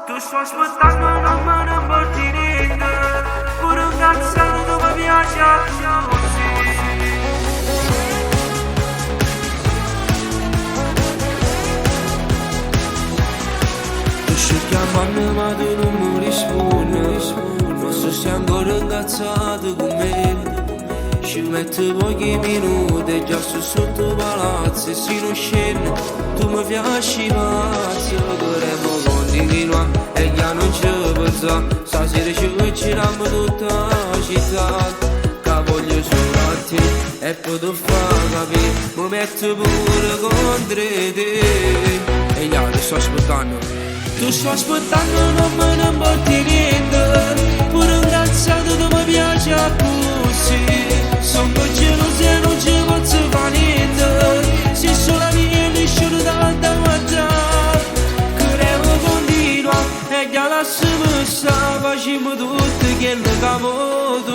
Tu sto aspettando non me ne porti niente, pure un cazzo dove piace a così. Tu stai chiamando ma tu non mi rispondi, forse sei ancora incazzato con me. Ci metto pochi minuti e già sto sotto palazzo e si non scende, tu mi piaci pazzo, vorremmo continuare e già non ci pensa, stasera ci giriamo tutta la città, che voglio solo a te e poi ti fa capire, mi metto pure contro te e già ti sto aspettando, tu sto aspettando non me ne porti niente, pure un cazzato tu mi piace a così. Sono geloso e non ci posso fare niente, se solo mia lisciano davanti a guardare, credo continua e già lasciamo stare, facciamo tutto quello che voto,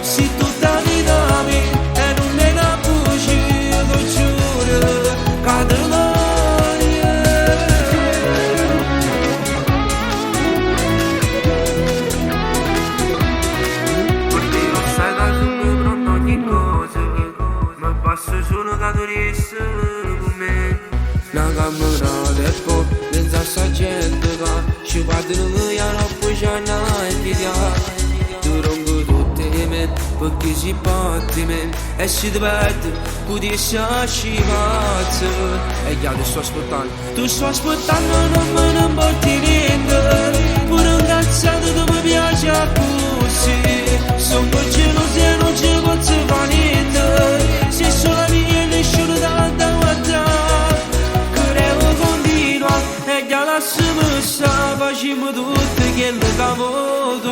se tu dai da me e non me la buci, lo giuro, cade sono catorisse con me. Una camminata e poi pensa a sta gente che ci guardano che non puoi c'è invidia. Tu rompo tutte le mente perché si batte me e si ti perde, puoi essere pazzo. E già ti sto aspettando, tu sto aspettando non me ne porti niente, pure un cazzato tu mi piace a così. Sono geloso e non ci posso fare niente, se solo nessuno davanti a guardare, credo continua e già lasciamo stare, facciamo tutto quello che voto,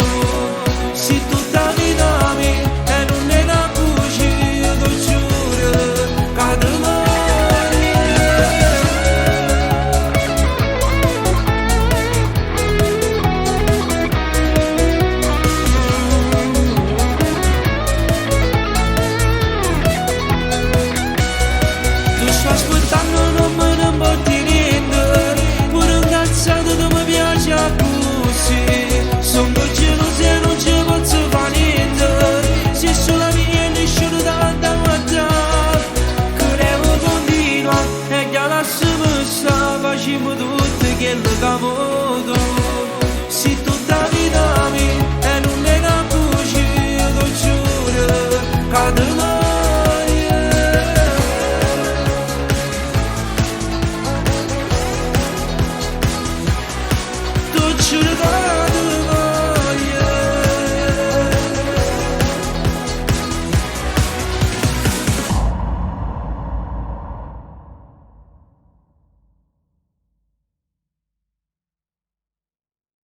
se tu dai da me